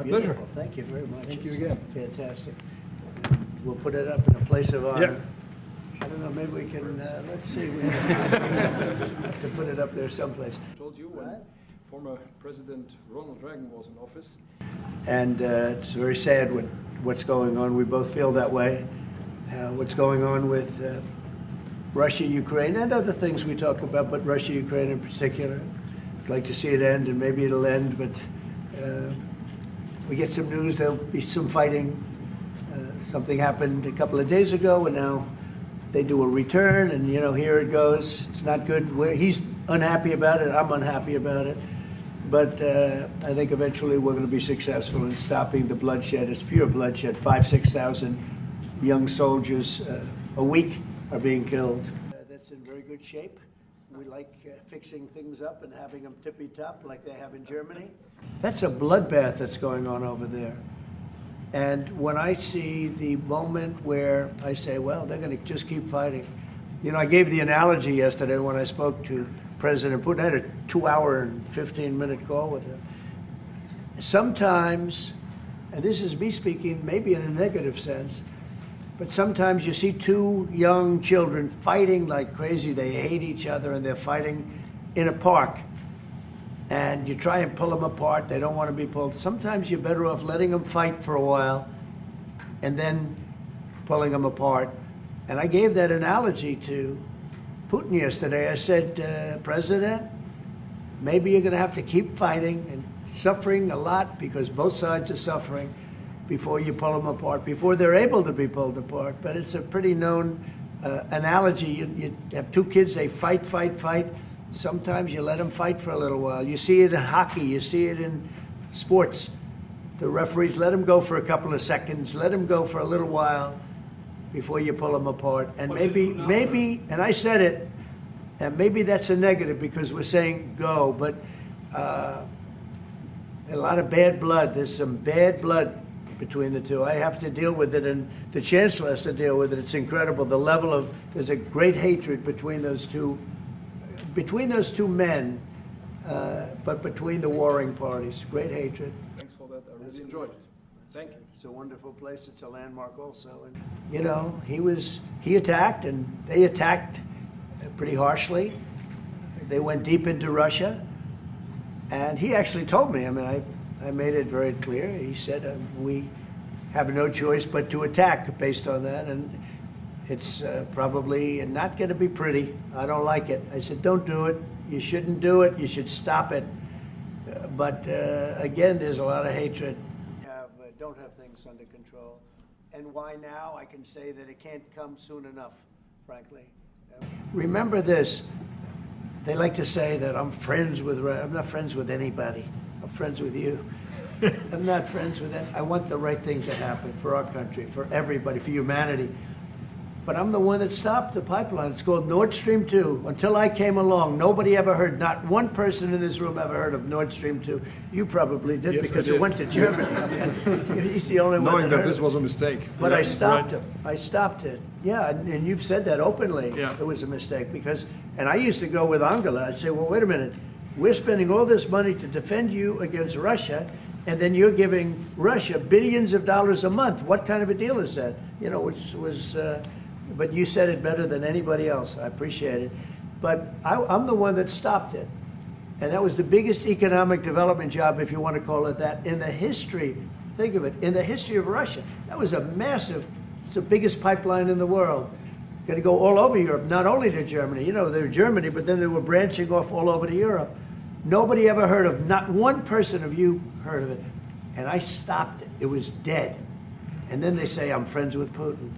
pleasure. Thank you very much. Thank you again. Fantastic. We'll put it up in a place of honor. Yep. I don't know, maybe we can, let's see, we have to put it up there someplace. I told you when former President Ronald Reagan was in office. And it's very sad what's going on. We both feel that way. What's going on with Russia, Ukraine, and other things we talk about, but Russia, Ukraine in particular. I'd like to see it end, and maybe it'll end, but we get some news, there'll be some fighting. Something happened a couple of days ago, and now they do a return, and here it goes. It's not good. He's unhappy about it. I'm unhappy about it. But I think eventually we're going to be successful in stopping the bloodshed. It's pure bloodshed. 5,000-6,000 young soldiers a week are being killed. That's in very good shape. We like fixing things up and having them tippy-top like they have in Germany. That's a bloodbath that's going on over there. And when I see the moment where I say, well, they're going to just keep fighting. I gave the analogy yesterday when I spoke to President Putin. I had a 2-hour and 15-minute call with him. Sometimes, and this is me speaking maybe in a negative sense, but sometimes you see two young children fighting like crazy. They hate each other and they're fighting in a park. And you try and pull them apart. They don't want to be pulled. Sometimes you're better off letting them fight for a while and then pulling them apart. And I gave that analogy to Putin yesterday. I said, President, maybe you're going to have to keep fighting and suffering a lot because both sides are suffering before you pull them apart, before they're able to be pulled apart. But it's a pretty known analogy. You have two kids, they fight. Sometimes you let them fight for a little while. You see it in hockey. You see it in sports. The referees let them go for a couple of seconds, let them go for a little while before you pull them apart. And maybe, and I said it, and maybe that's a negative because we're saying go, but a lot of bad blood. There's some bad blood between the two. I have to deal with it, and the chancellor has to deal with it. It's incredible. The level of, there's a great hatred between those two men, but between the warring parties. Great hatred. Thanks for that. I really enjoyed it. Thank you. It's a wonderful place. It's a landmark also. And, he attacked, and they attacked pretty harshly. They went deep into Russia. And he actually told me, I made it very clear. He said, we have no choice but to attack based on that. And it's probably not going to be pretty. I don't like it. I said, don't do it. You shouldn't do it. You should stop it. But again, there's a lot of hatred. Don't have things under control. And why now? I can say that it can't come soon enough, frankly. Remember this. They like to say that I'm not friends with anybody. I'm friends with you. I'm not friends with it. I want the right thing to happen for our country, for everybody, for humanity. But I'm the one that stopped the pipeline. It's called Nord Stream 2. Until I came along, nobody ever heard, not one person in this room ever heard of Nord Stream 2. You probably did, yes, because it went to Germany. He's the only one knowing that this was a mistake. But I stopped him. I stopped it. Yeah, and you've said that openly. Yeah. It was a mistake because, and I used to go with Angela. I'd say, well, wait a minute. We're spending all this money to defend you against Russia, and then you're giving Russia billions of dollars a month. What kind of a deal is that? Which was... but you said it better than anybody else. I appreciate it. But I'm the one that stopped it. And that was the biggest economic development job, if you want to call it that, in the history, think of it, in the history of Russia. That was a massive, it's the biggest pipeline in the world. Going to go all over Europe, not only to Germany. They were Germany, but then they were branching off all over to Europe. Nobody ever heard of, not one person of you heard of it. And I stopped it. It was dead. And then they say, I'm friends with Putin.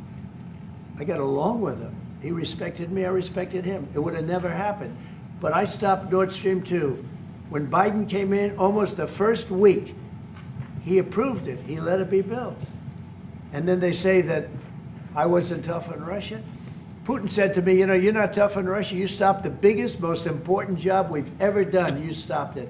I got along with him. He respected me, I respected him. It would have never happened. But I stopped Nord Stream 2. When Biden came in, almost the first week, he approved it. He let it be built. And then they say that I wasn't tough on Russia. Putin said to me, you're not tough on Russia. You stopped the biggest, most important job we've ever done. You stopped it.